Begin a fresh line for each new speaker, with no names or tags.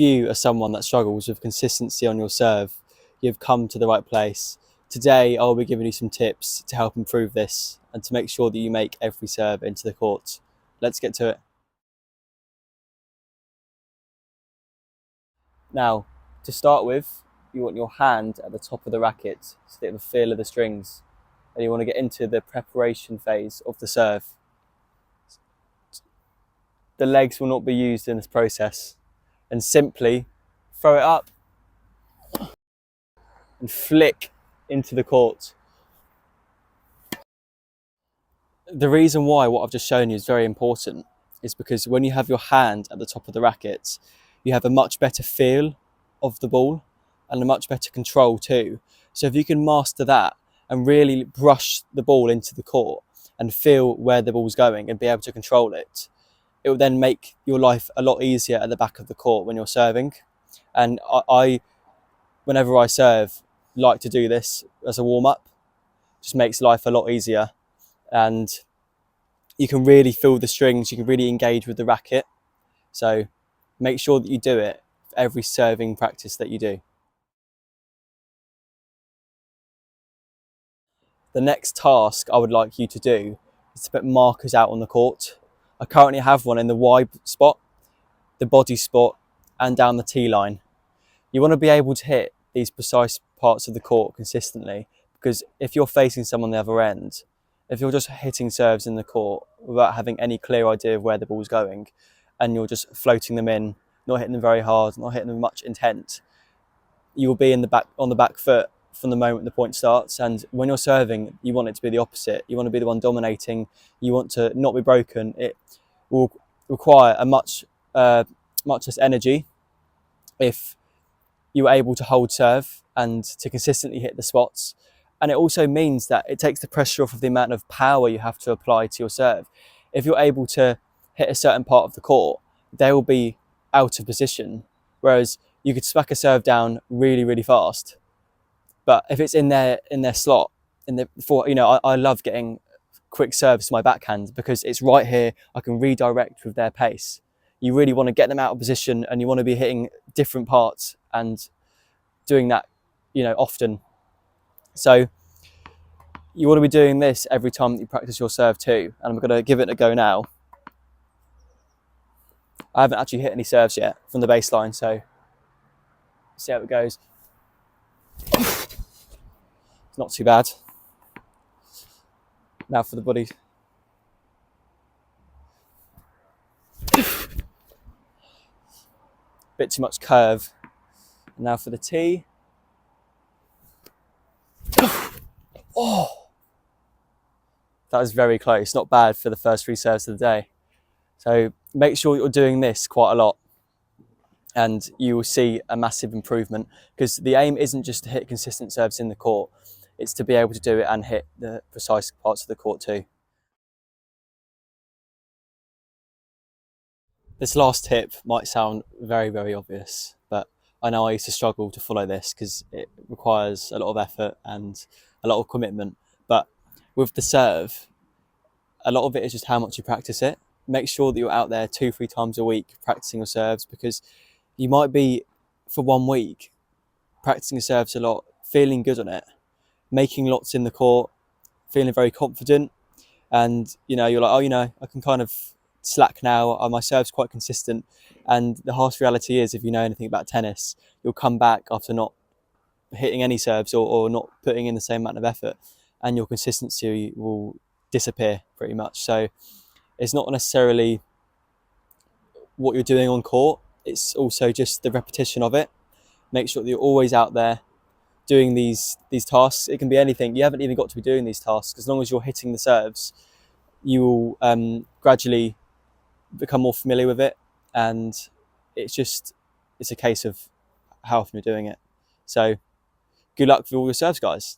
you are someone that struggles with consistency on your serve, you've come to the right place. Today, I'll be giving you some tips to help improve this and to make sure that you make every serve into the court. Let's get to it. Now, to start with, you want your hand at the top of the racket so that you have a feel of the strings. And you want to get into the preparation phase of the serve. The legs will not be used in this process. And simply throw it up and flick into the court. The reason why what I've just shown you is very important is because when you have your hand at the top of the racket, you have a much better feel of the ball and a much better control too. So if you can master that and really brush the ball into the court and feel where the ball's going and be able to control it, it will then make your life a lot easier at the back of the court when you're serving. And I whenever I serve, like to do this as a warm-up. Just makes life a lot easier, and you can really feel the strings, you can really engage with the racket. So make sure that you do it for every serving practice that you do. The next task I would like you to do is to put markers out on the court. I currently have one in the wide spot, the body spot, and down the tee line. You want to be able to hit these precise parts of the court consistently, because if you're facing someone on the other end, if you're just hitting serves in the court without having any clear idea of where the ball's going, and you're just floating them in, not hitting them very hard, not hitting them with much intent, you will be on the back foot from the moment the point starts. And when you're serving, you want it to be the opposite. You want to be the one dominating. You want to not be broken. It will require a much less energy if you're able to hold serve and to consistently hit the spots. And it also means that it takes the pressure off of the amount of power you have to apply to your serve. If you're able to hit a certain part of the court, they will be out of position. Whereas you could smack a serve down really, really fast. But if it's in their slot, I love getting quick serves to my backhand because it's right here. I can redirect with their pace. You really want to get them out of position, and you want to be hitting different parts and doing that, often. So you want to be doing this every time that you practice your serve too. And I'm going to give it a go now. I haven't actually hit any serves yet from the baseline, so see how it goes. It's not too bad. Now for the body. Bit too much curve. And now for the tee. Oh, that was very close. Not bad for the first 3 serves of the day. So make sure you're doing this quite a lot, and you will see a massive improvement, because the aim isn't just to hit consistent serves in the court, it's to be able to do it and hit the precise parts of the court too. This last tip might sound very, very obvious, but I know I used to struggle to follow this because it requires a lot of effort and a lot of commitment. But with the serve, a lot of it is just how much you practice it. Make sure that you're out there 2-3 times a week practicing your serves, because you might be, for 1 week, practicing your serves a lot, feeling good on it, making lots in the court, feeling very confident, and you're like, I can kind of slack now. My serve's quite consistent. And the harsh reality is, if you know anything about tennis, you'll come back after not hitting any serves or not putting in the same amount of effort, and your consistency will disappear pretty much. So it's not necessarily what you're doing on court, it's also just the repetition of it. Make sure that you're always out there doing these tasks. It can be anything. You haven't even got to be doing these tasks. As long as you're hitting the serves, you will gradually become more familiar with it, and it's a case of how often you're doing it. So good luck with all your serves, guys.